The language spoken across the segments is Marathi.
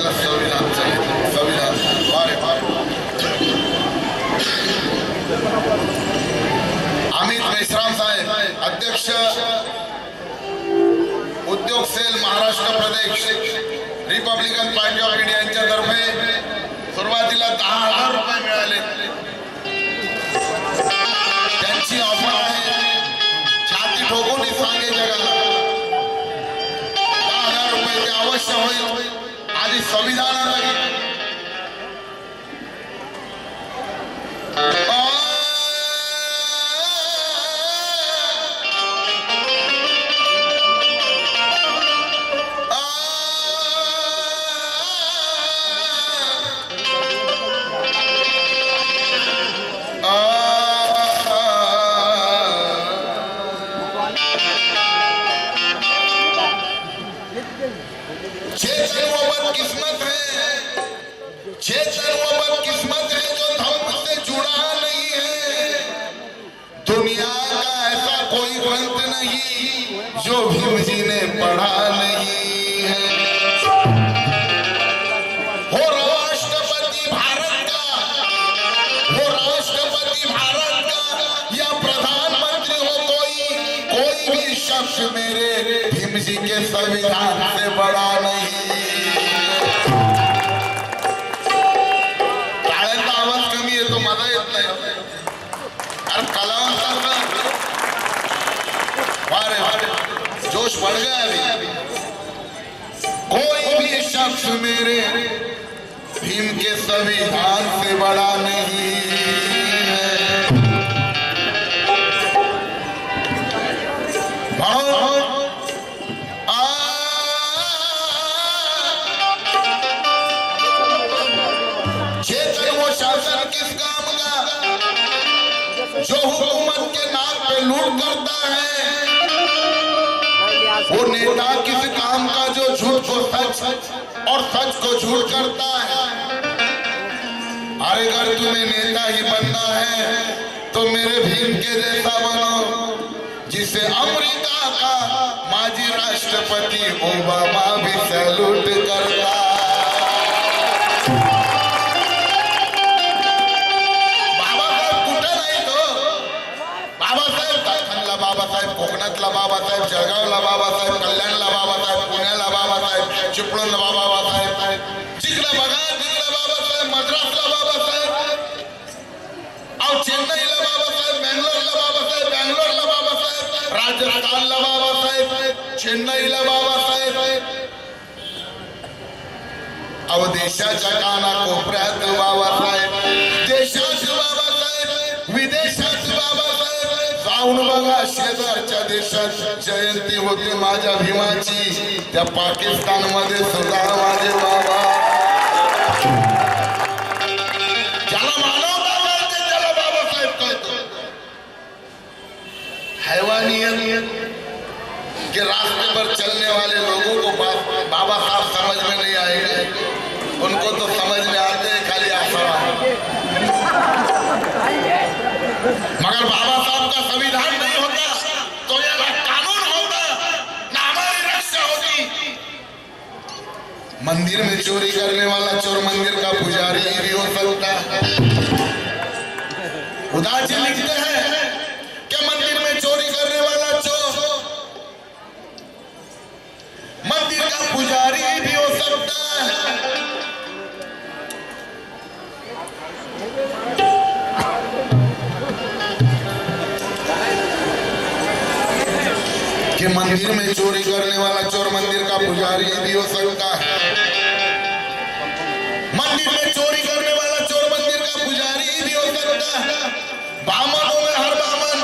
पहिलं संविधान संविधान वारे अमित मेश्राम साहेब अध्यक्ष उद्योग cell Maharashtra Pradesh Republican Party of India यांच्यातर्फे सुरुवातीला 10,000 रुपये मिळाले. त्यांची ऑफर आहे छाती ठोकून सांगे जगाला 10,000 रुपये ते अवश्य होईल. आधी संविधानाला किस्मत है जो धर्म से जुड़ा नहीं है. दुनिया का ऐसा कोई ग्रंथ नहीं जो भीम जी ने पढ़ा नहीं है. हो राष्ट्रपति भारत का, हो राष्ट्रपति भारत का या प्रधानमंत्री हो कोई भी शख्स मेरे भीम जी के संविधान से बड़ा नहीं. जोश बढ़ गया अभी. कोई भी शख्स मेरे भीम के संविधान से बड़ा नहीं है. चेतन वो शासन किस काम का जो हुकूमत के नाम पे लूट करता है. वो नेता किस काम का जो झूठ को सच और सच को झूठ करता है. अरे अगर तुम्हें नेता ही बनना है तो मेरे भीम के जैसा बनो जिसे अमेरिका का माजी राष्ट्रपति ओबामा भी सैल्यूट करता. बाबासाहेब कोकणातला बाबासाहेब, जळगावला बाबासाहेब, कल्याणला बाबासाहेब, पुण्याला बाबासाहेब, चिपळूणला बाबासाहेब, जिकडे बघा तिकडे बाबासाहेब, मद्रासला बाबासाहेब, चेन्नईला बाबासाहेब, बेंगलोरला बाबासाहेब, बेंगलोरला बाबासाहेब, राजस्थानला बाबासाहेब, चेन्नईला बाबासाहेब. अहो देशाच्या कानाकोपऱ्यात बाबासाहेब, देशात बाबासाहेब, विदेशात बाबासाहेब. जाऊन बघा शेजारच्या देशात जयंती होते माझ्या भीमाची, त्या पाकिस्तान मध्ये सुद्धा माझे बाबा. ज्याला मानवता कळते त्याला बाबासाहेब कळतो. हैवानियत के रास्ते पर चलने वाले लोगों को बाबा साहब समझ में नहीं आएगा. उनको तो समझ में आते हैं खाली आसरा. मगर बाबा साहब का संविधान नहीं होता तो ये कानून होता ना हमारी रक्षा होती. मंदिर में चोरी करने वाला चोर मंदिर का पुजारी भी हो सकता है. उदास जी लिखते हैं कि मंदिर में चोरी करने वाला चोर मंदिर का पुजारी भी हो सकता है. कि मंदिर में चोरी करने वाला चोर मंदिर का पुजारी भी हो सकता है. मंदिर में चोरी करने वाला चोर मंदिर का पुजारी भी हो सकता है. बामनों में हर बामन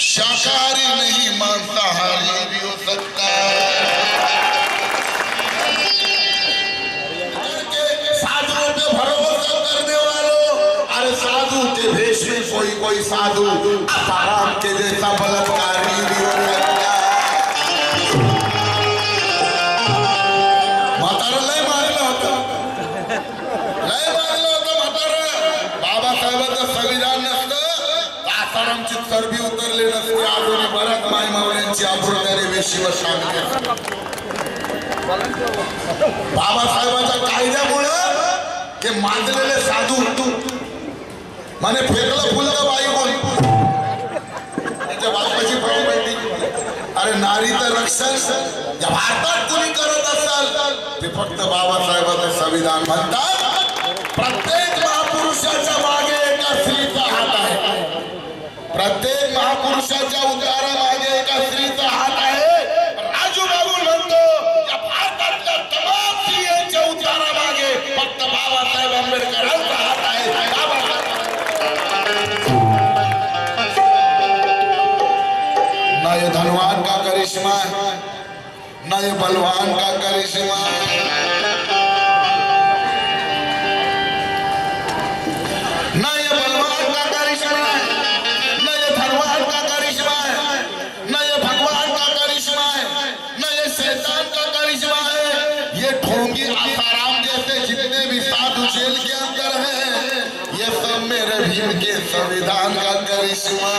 शाकाहारी नहीं मांसाहारी भी हो सकता है. साधुओं पे भरोसा करने वालों, अरे साधु के भेष में कोई साधु आसाराम के जैसा बलात्कारी भी हो सकता है. संविधान नसतं आसारामची चरबी उतरली नसते. अजून बऱ्याच माय मावळ्यांची आबरूदारी वेशीवर शामिल. बाबासाहेबांचा काही ते मानलेले साधू माने फेकलं फुलं बाई बोल त्याच्या बापाची प्रॉपर्टी. अरे नारीचं रक्षण या भारतात कुणी करत असाल ते फक्त बाबासाहेबांचं संविधान म्हणतात. प्रत्येक महापुरुषाच्या मागे एका स्त्रीचा हात आहे. प्रत्येक महापुरुषाच्या उद्धारामागे एका स्त्रीचा हात आहे. राजू बाबू म्हणतो या भारतातल्या तमाम स्त्रियांच्या उद्धारामागे फक्त बाबासाहेब आंबेडकरांचा हात आहे. ना ये धनवान का करिश्मा ना ये बलवान का करिश्मा, ना ये बलवान का करिश्मा, ना ये धनवान का करिश्मा है, ना ये भगवान का करिश्मा है, ना ये शैतान का करिश्मा है. ये ढोंगी आसाराम जैसे जितने भी साधु जेल के अंदर हैं ये सब मेरे भीम के संविधान का करिश्मा.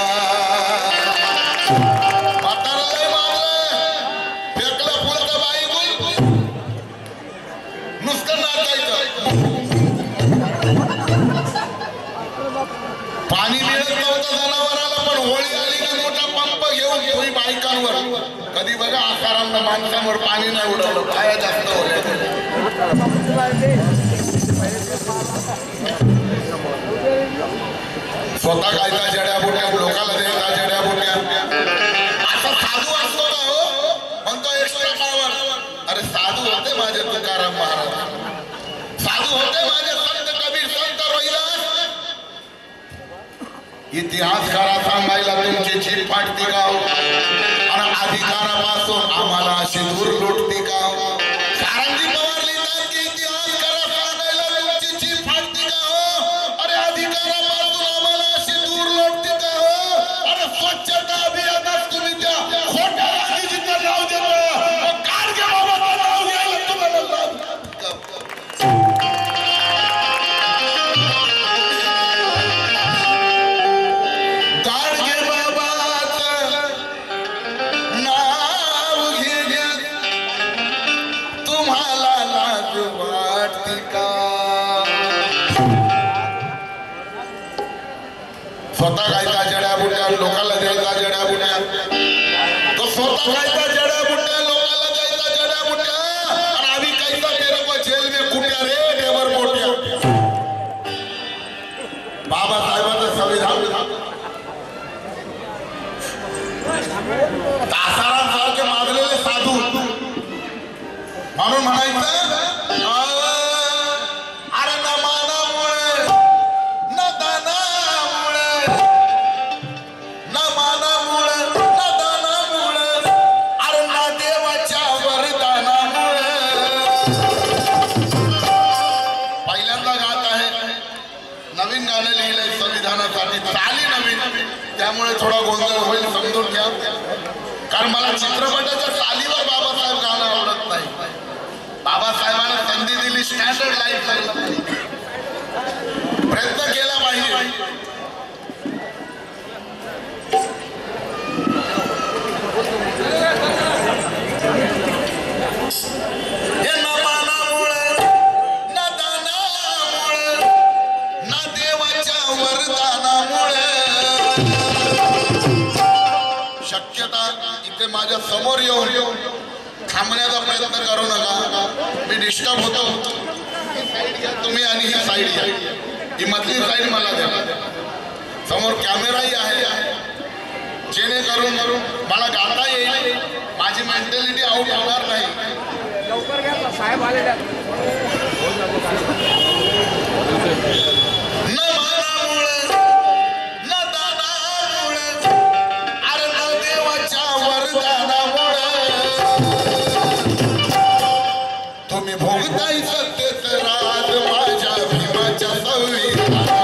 पाणी मिळत नव्हतं जनावराला पण होळी आली की मोठा पंप घेऊन कोणी बायकांवर कधी बघा आकारांना माणसांवर पाणी नाही उडवलं पाया जास्त होत्या. स्वतः खायचा जड्या बुट्या लोकांना द्यायचा जड्या बुट्या. आता साधू असतो का हो म्हणतो एक्स्ट्रा पावर. अरे साधू होते माझे तुकाराम महाराज, साधू होते माझे संत कबीर संत रोहिदास. इतिहासकारा सांगायला तुमची जीभ फाटती का आणि अधिकारापासून आम्हाला अशी दूर लुटती का. कारंजी पवार लिहितात की इतिहासकारा सांगायला तुमची जीभ फाटती का हो, अरे अधिकारापासून आम्हाला अशी दूर लुटती का हो. अरे स्वच्छता अभियानात तुम्ही त्या खोट्या राजनीतीचं नाव देतो. गाडगे बाबाचं नाव घ्यायला तुम्हाला स्वतः खायचा जड्या बुट्या लोकांना द्यायचा जड्या बुट्या. तो स्वतः खायचा जड्या बुट्या लोकांना द्यायचा जड्या बुट्या आणि आम्ही कैसा तेरे को जेल में कुट्या रे देवर मोठ्या. बाबासाहेबांचं संविधान तासारांसारखे मागलेले साधू म्हणून म्हणायचं चाली नवीन त्यामुळे थोडा गोंधळ होईल समजून घ्या. कारण मला चित्रपटाच्या चालीवर बाबासाहेब गाणं आवडत नाही. बाबासाहेबांना संधी दिली स्टँडर्ड लाईफ प्रयत्न केला पाहिजे. शक्यता इथे माझ्या समोर येऊन थांबण्याचा प्रयत्न करू नका. मी डिस्टर्ब होतो. तुम्ही आणि ही साईड घ्या. ही मधली साईड मला द्या. समोर कॅमेराही आहे जेणेकरून मला गाता येईल. माझी मेंटॅलिटी आउट होणार नाही. लवकर घ्या साहेब आले. तुम्ही भोगताय सत्तेचं राज माझ्या भीमाच्या संविधानात.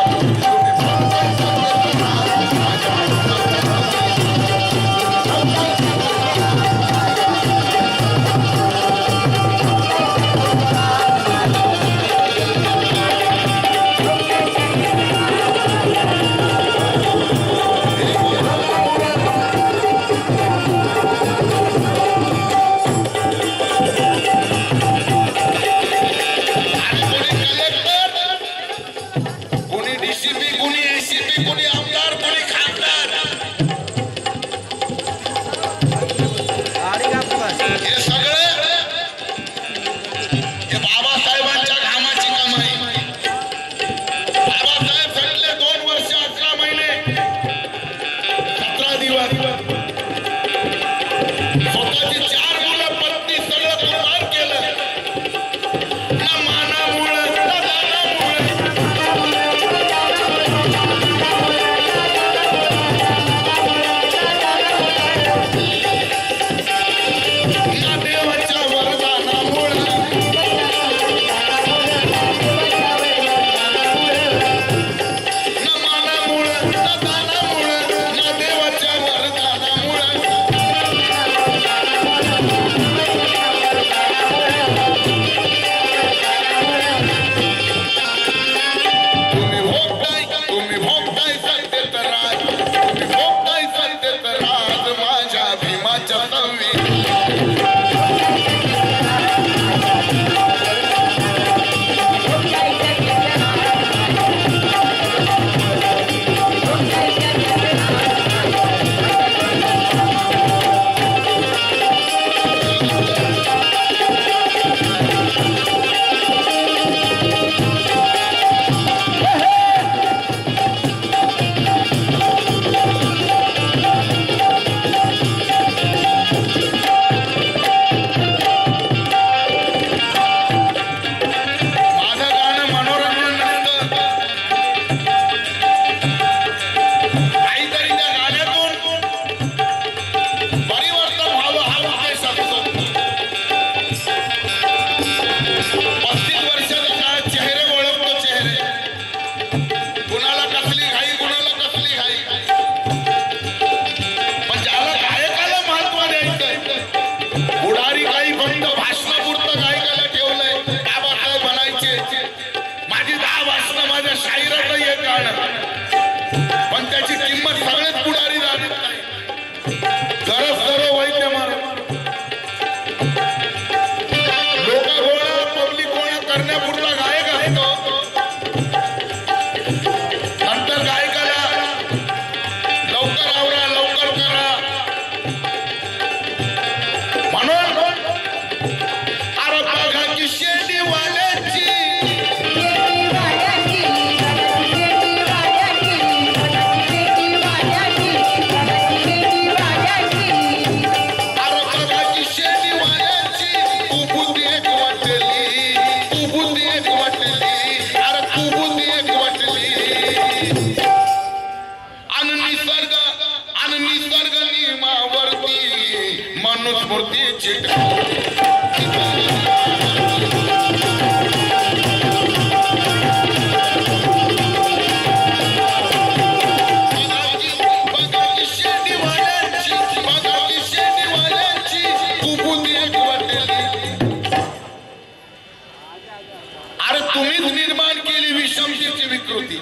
तुम्हीच निर्माण केली विषमतेची विकृती,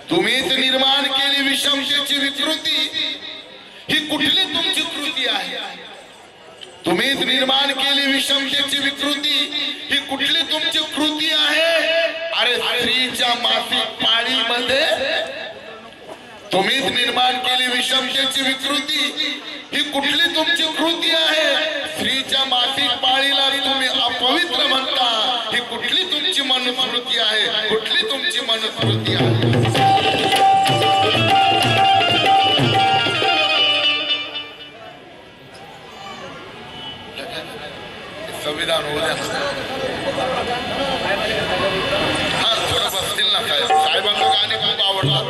तुम्हीच निर्माण केली विषमतेची विकृती। ही कुठली तुमची कृती आहे? तुम्हीच निर्माण केली विषमतेची विकृती, ही कुठली तुमची कृती आहे? अरे स्त्रीच्या मासिक पाळीमध्ये तुम्हीच निर्माण केली विषमतेची विकृती, ही कुठली तुमची कृती आहे? स्त्रीच्या मासिक पाळीला तुम्ही अपवित्र म्हणता, ही कुठली तुमची मनुस्मृती आहे? कुठली तुमची मनुस्मृती आहे? संविधान हो द्या। हा थोडं बसतील ना साहेब, साहेबांना गाणे खूप आवडतात।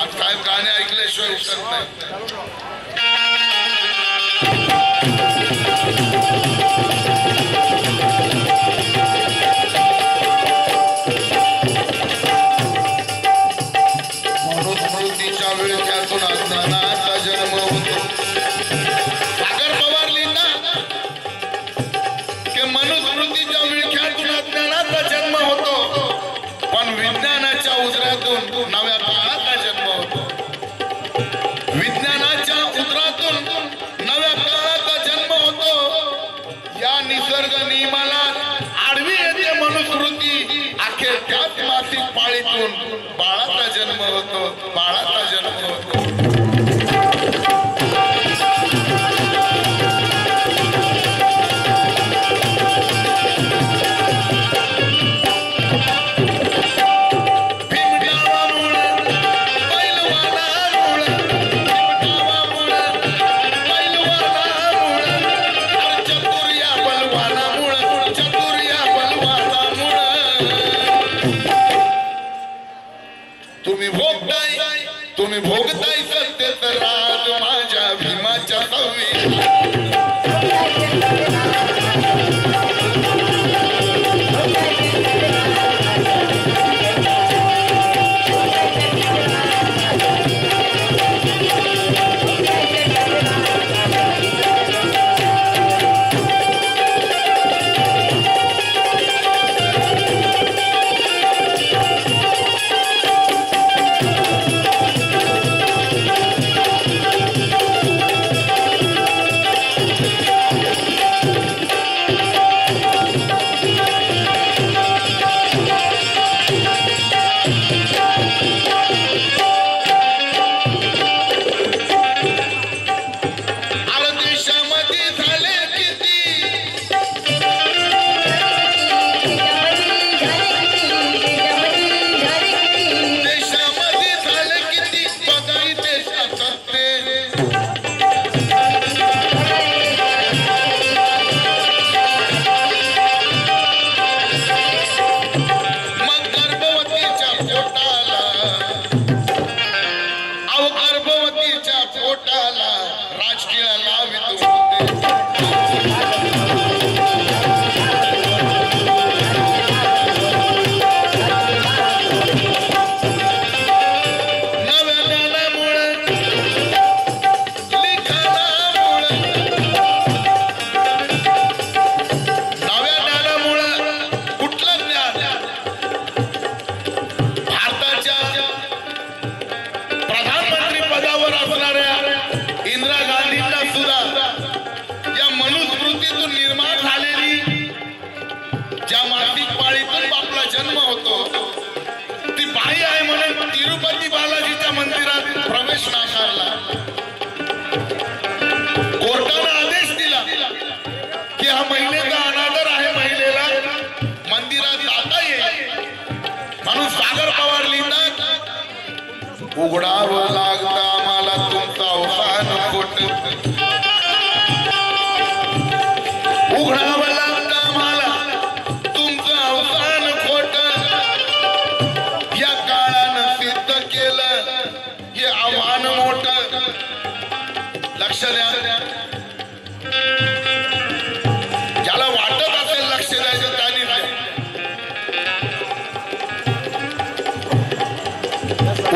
आज साहेब गाणे ऐकल्याशिवाय उठत नाही। मनुस्मृतीच्या विळख्यातून अज्ञानाचा जन्म होतो। सागर पवार लिहितात की मनुस्मृतीच्या विळख्यातून अज्ञानाचा जन्म होतो, पण विज्ञानाच्या उदरातून नव्या काळाचा जन्म होतो। विज्ञानाच्या उदरातून नव्या काळाचा जन्म होतो। या निसर्ग नियमाला आडवी येते मनुस्मृती, अखेर त्याच मासिक पाळीतून बाळाचा जन्म होतो, बाळाचा जन्म होतो। तुम्ही भोगताय सत्तेचं राज माझ्या भीमाच्या पोटाला राजकीय लावितो। ज्या मासिक पाळीतून आपला जन्म होतो, ती बाई आहे म्हणून तिरुपती बालाजीच्या मंदिरात प्रवेश नाकारला। कोर्टाने आदेश दिला की हा महिलेचा अनादर आहे, महिलेला मंदिरात जाता येईल म्हणून सागर पवार लिहितात, उघडावं लागतं आम्हाला तुमचं अवसान खोट, उघडावं लागतं आम्हाला तुमचं अवसान खोट, या काळानं सिद्ध केलं हे आव्हान मोठं। लक्ष द्या, ज्याला वाटत असेल लक्ष द्यायचं त्यांनी द्या।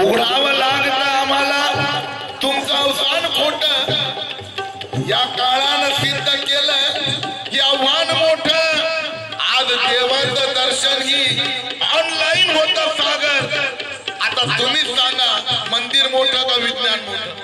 उघडावं लागतं आम्हाला तुमचं अवसान खोट, या काळानं सिद्ध केलं हे आव्हान मोठं। आज देवाचं दर्शन दर्शन ही ऑनलाईन होतं सागर. आता तुम्हीच सांगा, मंदिर मोठं का विज्ञान मोठं?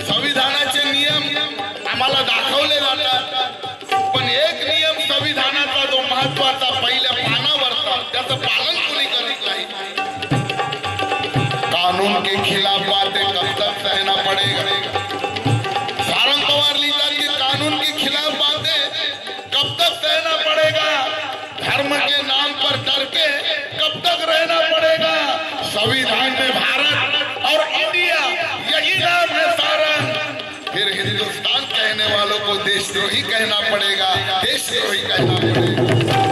संविधानाचे नियम आम्हाला दाखवले जातात, पण एक नियम संविधानाचा जो महत्वाचा पहिल्या पानावरचा, त्याचं पालन कोणी करत नाही. कानून के खिलाफ बातें कब तक सहना पड़ेगा. सारंग पवार लिखा कि कानून के खिलाफ बातें कब तक सहना पड़ेगा. धर्म के नाम पर डर के कब तक रहना पड़ेगा. संविधान में भारत और इंडिया यही नाम है सारंग. फिर हिंदुस्तान कहने वालों को देशद्रोही कहना पड़ेगा, देशद्रोही कहना पड़ेगा.